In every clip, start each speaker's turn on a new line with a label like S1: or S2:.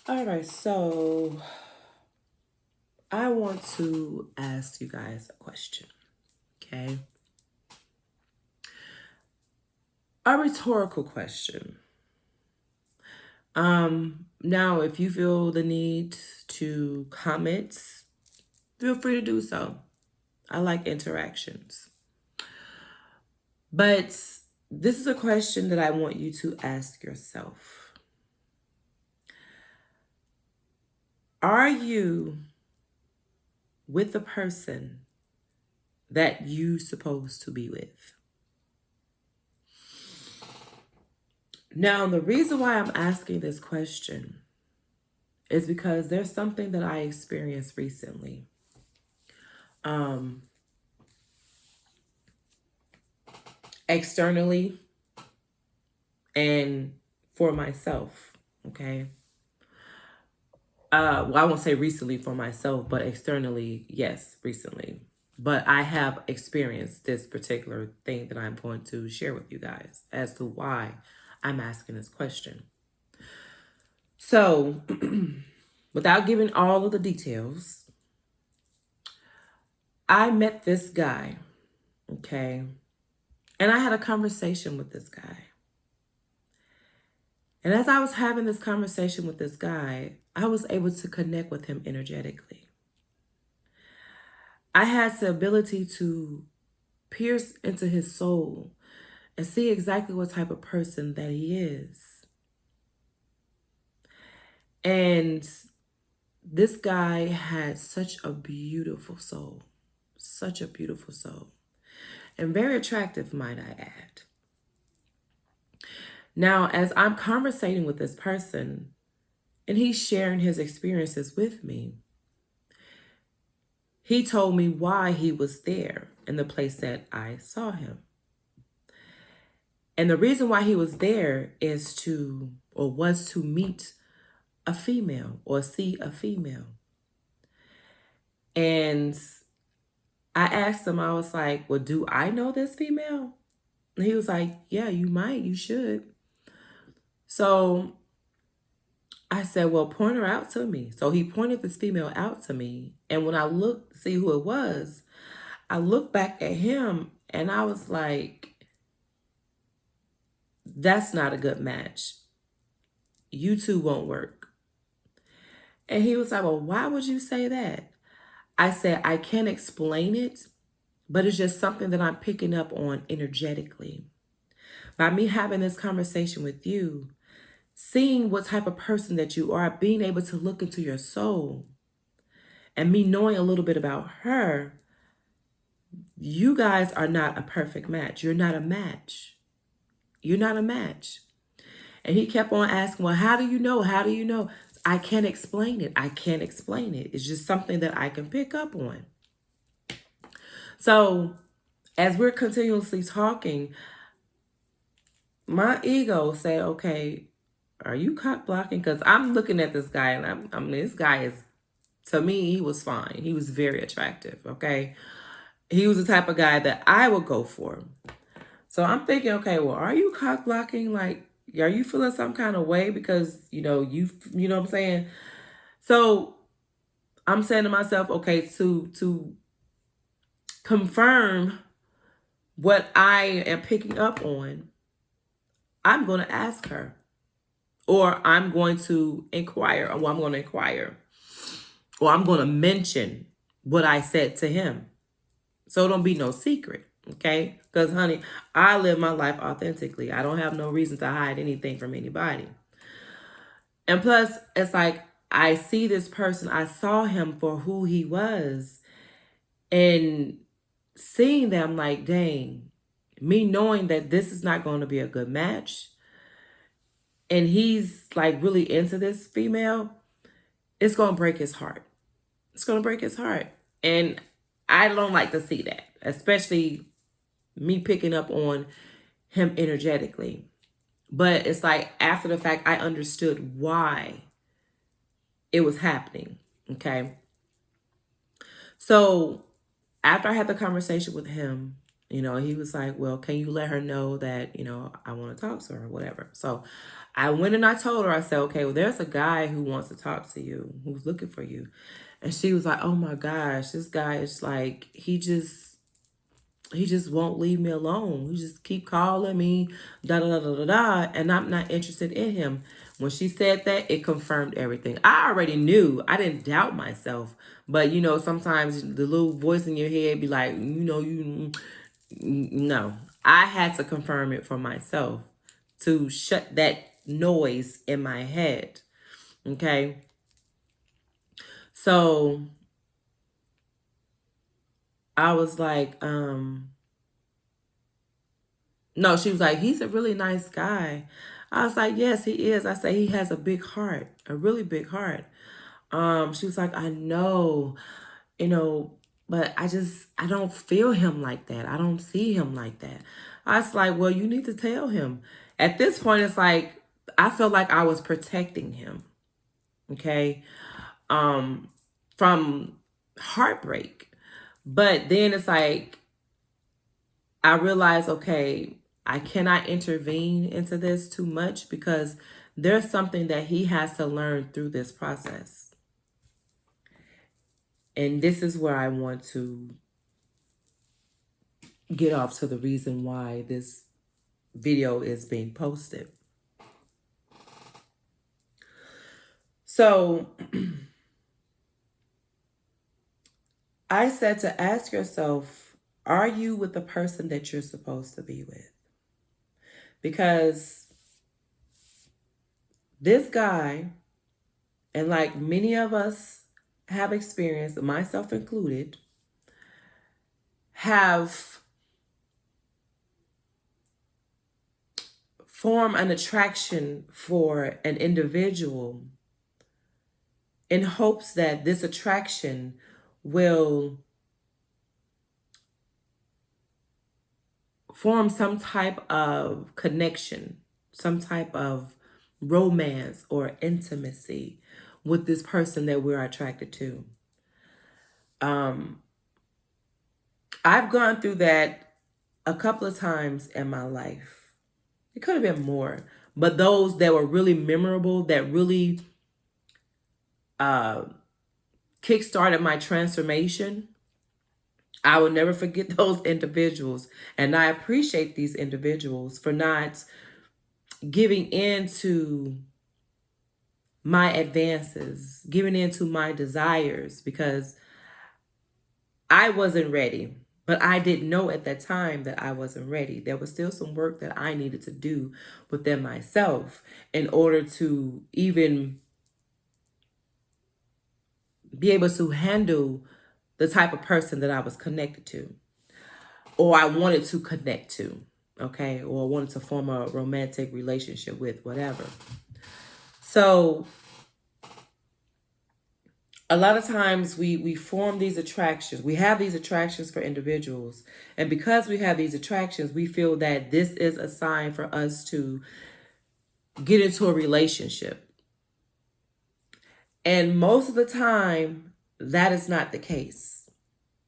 S1: All right, so I want to ask you guys a question, okay? A rhetorical question. Now if you feel the need to comment, feel free to do so. I like interactions. But this is a question that I want you to ask yourself. Are you with the person that you supposed to be with? Now, the reason why I'm asking this question is because there's something that I experienced recently. Externally and for myself, okay? Well, I won't say recently for myself, but externally, yes, recently. But I have experienced this particular thing that I'm going to share with you guys as to why I'm asking this question. So, without giving all of the details, I met this guy, okay? And I had a conversation with this guy. And as I was having this conversation with this guy, I was able to connect with him energetically. I had the ability to pierce into his soul and see exactly what type of person that he is. And this guy had such a beautiful soul, and very attractive, might I add. Now, as I'm conversating with this person and he's sharing his experiences with me, he told me why he was there in the place that I saw him. And the reason why he was there was to meet a female or see a female. And I asked him, I was like, well, do I know this female? And he was like, yeah, you should. So I said, well, point her out to me. So he pointed this female out to me. And when I looked to see who it was, I looked back at him and I was like, that's not a good match. You two won't work. And he was like, well, why would you say that? I said, I can't explain it, but it's just something that I'm picking up on energetically. By me having this conversation with you, seeing what type of person that you are, being able to look into your soul, and me knowing a little bit about her, you guys are not a perfect match. You're not a match. You're not a match. And he kept on asking, well, how do you know? How do you know? I can't explain it. I can't explain it. It's just something that I can pick up on. So as we're continuously talking, my ego said, okay, are you cock blocking? Because I'm looking at this guy and I mean, this guy is, to me, he was fine. He was very attractive, okay? He was the type of guy that I would go for. So I'm thinking, okay, well, are you cock blocking? Like, are you feeling some kind of way? Because, you know what I'm saying? So I'm saying to myself, okay, to confirm what I am picking up on, I'm going to ask her. Or I'm going to inquire, or I'm going to inquire. Or I'm going to mention what I said to him. So don't be no secret, okay? Because, honey, I live my life authentically. I don't have no reason to hide anything from anybody. And plus, it's like, I see this person, I saw him for who he was. And seeing them, like, dang, me knowing that this is not going to be a good match, and he's like really into this female, it's going to break his heart. It's going to break his heart. And I don't like to see that, especially me picking up on him energetically. But it's like after the fact, I understood why it was happening. Okay. So after I had the conversation with him, He was like, well, can you let her know that, I want to talk to her or whatever. So I went and I told her, I said, okay, well, there's a guy who wants to talk to you, who's looking for you. And she was like, oh my gosh, this guy is like, he just won't leave me alone. He just keep calling me, da da da da da da, and I'm not interested in him. When she said that, it confirmed everything. I already knew. I didn't doubt myself. But sometimes the little voice in your head be like, you no. I had to confirm it for myself to shut that noise in my head. Okay. So I was like, no, she was like, he's a really nice guy. I was like, yes, he is. I say he has a big heart, a really big heart. She was like, I know, you know, but I don't feel him like that. I don't see him like that. I was like, well, you need to tell him. At this point, it's like, I felt like I was protecting him. Okay. From heartbreak. But then it's like, I realized, okay, I cannot intervene into this too much because there's something that he has to learn through this process. And this is where I want to get off to the reason why this video is being posted. So I said to ask yourself, are you with the person that you're supposed to be with? Because this guy, and like many of us have experienced, myself included, have formed an attraction for an individual in hopes that this attraction will form some type of connection, some type of romance or intimacy with this person that we're attracted to. I've gone through that a couple of times in my life. It could have been more, but those that were really memorable, that really kickstarted my transformation, I will never forget those individuals. And I appreciate these individuals for not giving in to my advances, giving in to my desires, because I wasn't ready. But I didn't know at that time that I wasn't ready. There was still some work that I needed to do within myself in order to even be able to handle the type of person that I was connected to, or I wanted to connect to, okay? Or wanted to form a romantic relationship with, whatever. So a lot of times we form these attractions. We have these attractions for individuals. And because we have these attractions, we feel that this is a sign for us to get into a relationship. And most of the time, that is not the case.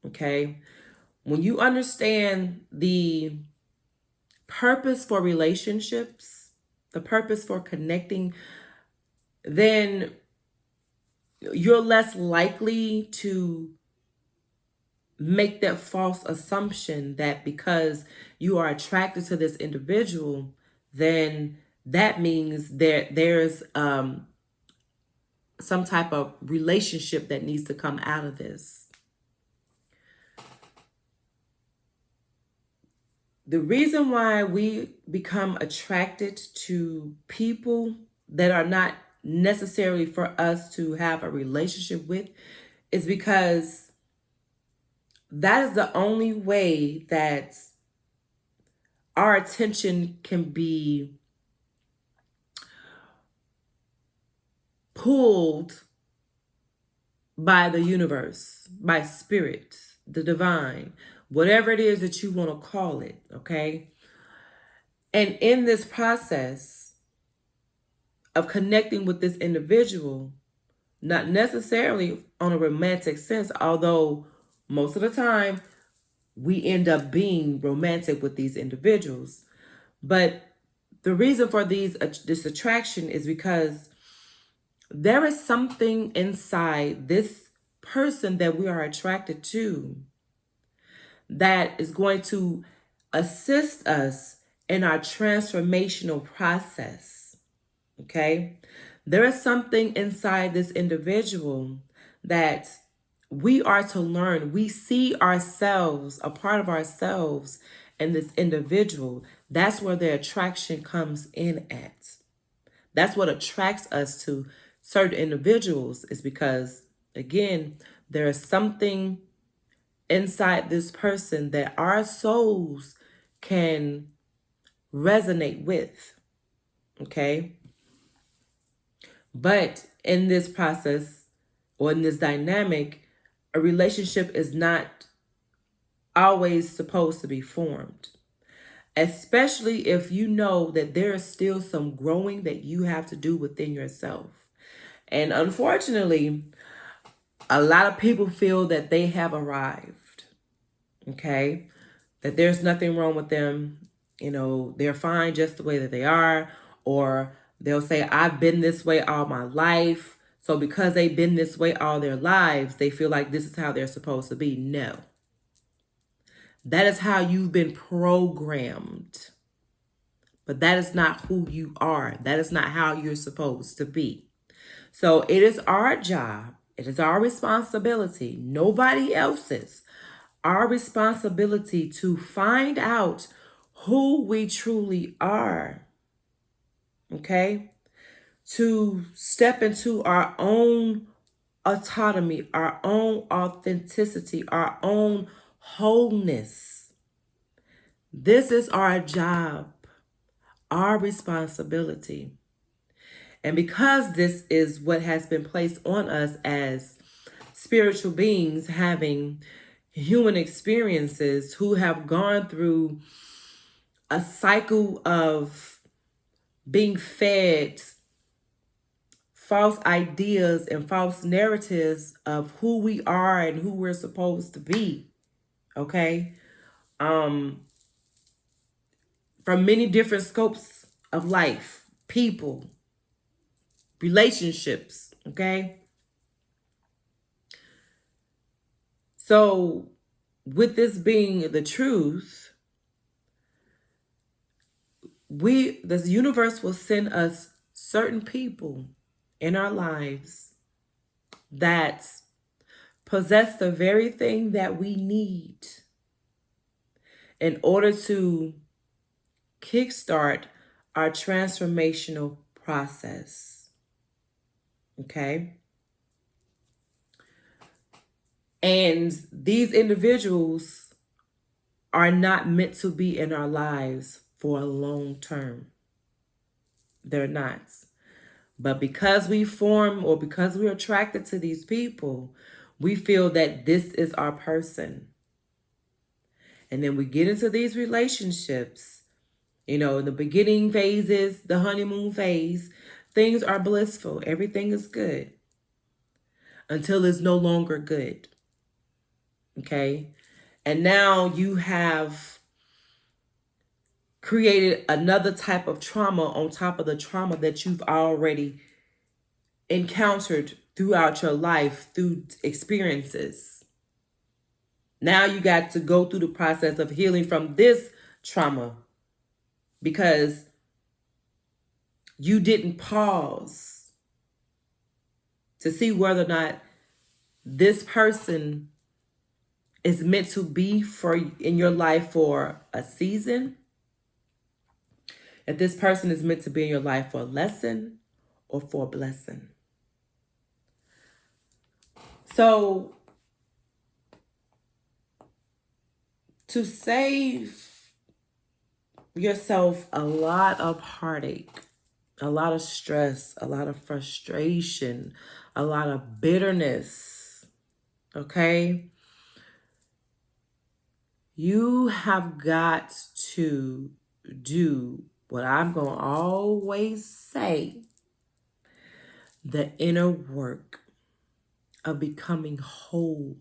S1: Okay? When you understand the purpose for relationships, the purpose for connecting, then you're less likely to make that false assumption that because you are attracted to this individual, then that means there's some type of relationship that needs to come out of this. The reason why we become attracted to people that are not necessarily for us to have a relationship with is because that is the only way that our attention can be pulled by the universe, by spirit, the divine, whatever it is that you want to call it, okay? And in this process of connecting with this individual, not necessarily on a romantic sense, although most of the time we end up being romantic with these individuals. But the reason for this attraction is because there is something inside this person that we are attracted to that is going to assist us in our transformational process. Okay? There is something inside this individual that we are to learn. We see ourselves, a part of ourselves in this individual. That's where the attraction comes in at. That's what attracts us to certain individuals, is because, again, there is something inside this person that our souls can resonate with. Okay? But in this process, or in this dynamic, a relationship is not always supposed to be formed. Especially if you know that there is still some growing that you have to do within yourself. And unfortunately, a lot of people feel that they have arrived. Okay? That there's nothing wrong with them. You know, they're fine just the way that they are. Or they'll say, I've been this way all my life. So because they've been this way all their lives, they feel like this is how they're supposed to be. No. That is how you've been programmed. But that is not who you are. That is not how you're supposed to be. So it is our job. It is our responsibility, nobody else's, our responsibility to find out who we truly are. Okay? To step into our own autonomy, our own authenticity, our own wholeness. This is our job, our responsibility. And because this is what has been placed on us as spiritual beings having human experiences, who have gone through a cycle of being fed false ideas and false narratives of who we are and who we're supposed to be. Okay? From many different scopes of life, people, relationships. Okay? So, with this being the truth, the universe will send us certain people in our lives that possess the very thing that we need in order to kickstart our transformational process. Okay? And these individuals are not meant to be in our lives for a long term. They're not. But because we form, or because we're attracted to these people, we feel that this is our person. And then we get into these relationships. You know, in the beginning phases, the honeymoon phase, things are blissful. Everything is good until it's no longer good. Okay? And now you have created another type of trauma on top of the trauma that you've already encountered throughout your life through experiences. Now you got to go through the process of healing from this trauma because you didn't pause to see whether or not this person is meant to be in your life for a season. If this person is meant to be in your life for a lesson or for a blessing. So, to save yourself a lot of heartache, a lot of stress, a lot of frustration, a lot of bitterness, okay? You have got to do what I'm going to always say, the inner work of becoming whole,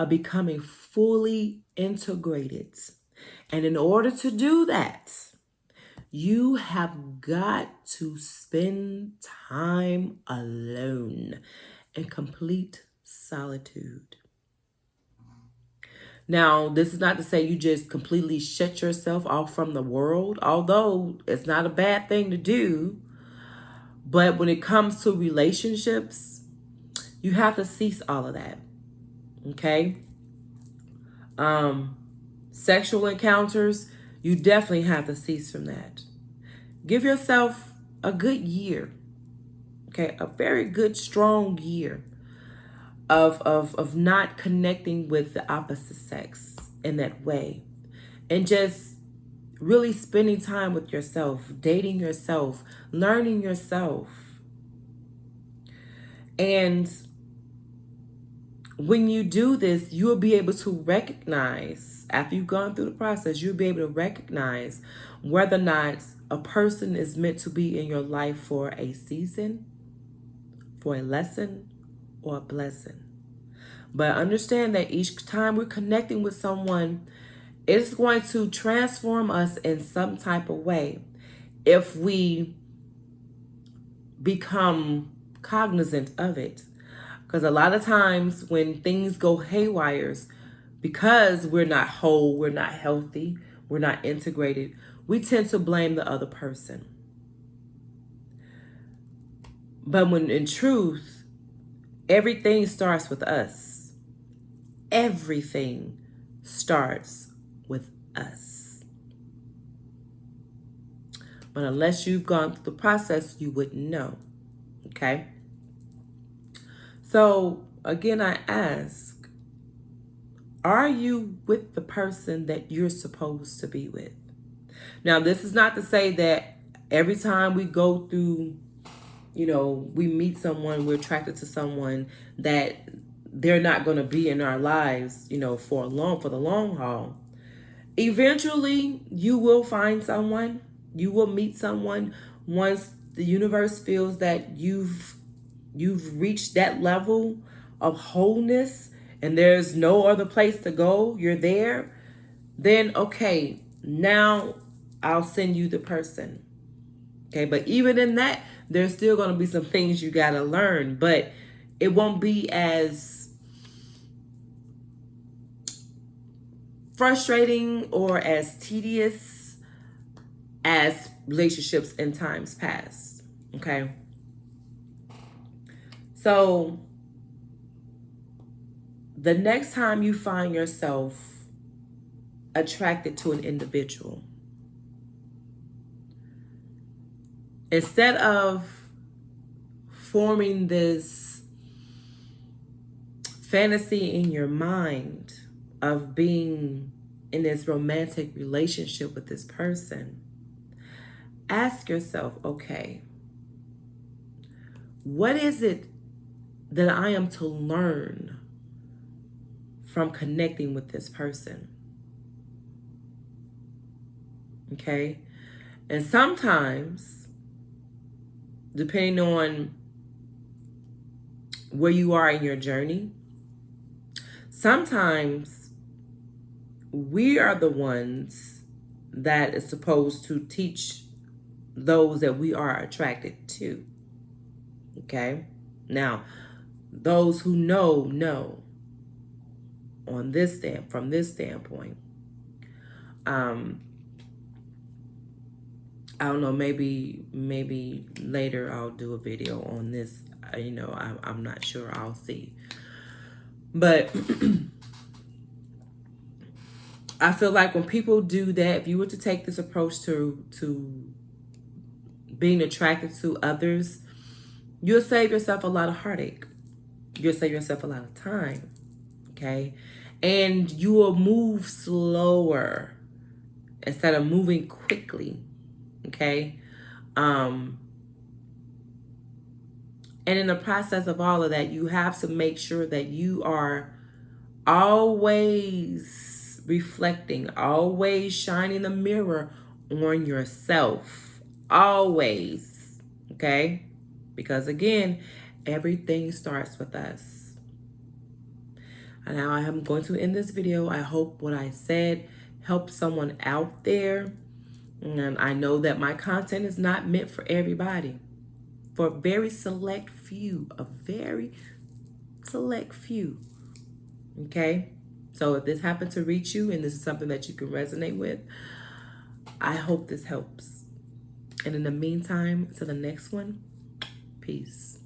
S1: of becoming fully integrated. And in order to do that, you have got to spend time alone in complete solitude. Now, this is not to say you just completely shut yourself off from the world, although it's not a bad thing to do. But when it comes to relationships, you have to cease all of that. Okay? Sexual encounters, you definitely have to cease from that. Give yourself a good year. Okay, a very good, strong year of not connecting with the opposite sex in that way. And just really spending time with yourself, dating yourself, learning yourself. And when you do this, you'll be able to recognize, after you've gone through the process, you'll be able to recognize whether or not a person is meant to be in your life for a season, for a lesson, or a blessing. But understand that each time we're connecting with someone, it's going to transform us in some type of way if we become cognizant of it. Because a lot of times when things go haywire, because we're not whole, we're not healthy, we're not integrated, we tend to blame the other person. But when in truth, everything starts with us. Everything starts with us. But unless you've gone through the process, you wouldn't know. Okay? So, again, I ask, are you with the person that you're supposed to be with? Now, this is not to say that every time we go through, we meet someone, we're attracted to someone, that they're not going to be in our lives, for the long haul. Eventually, you will find someone, you will meet someone once the universe feels that you've reached that level of wholeness and there's no other place to go, you're there, then okay, now I'll send you the person. Okay, but even in that, there's still going to be some things you got to learn, but it won't be as frustrating or as tedious as relationships in times past. Okay. So the next time you find yourself attracted to an individual, instead of forming this fantasy in your mind of being in this romantic relationship with this person, ask yourself, okay, what is it that I am to learn from connecting with this person? Okay? And sometimes, depending on where you are in your journey, sometimes we are the ones that is supposed to teach those that we are attracted to. Okay? Now, those who know on this from this standpoint. I don't know, maybe later I'll do a video on this. I'm not sure. I'll see. But I feel like when people do that, if you were to take this approach to being attracted to others, you'll save yourself a lot of heartache. You'll save yourself a lot of time. Okay? And you will move slower instead of moving quickly. Okay? And in the process of all of that, you have to make sure that you are always reflecting, always shining the mirror on yourself. Always. Okay? Because again, everything starts with us. And now I am going to end this video. I hope what I said helped someone out there. And I know that my content is not meant for everybody. For a very select few. A very select few. Okay? So if this happened to reach you and this is something that you can resonate with, I hope this helps. And in the meantime, to the next one, peace.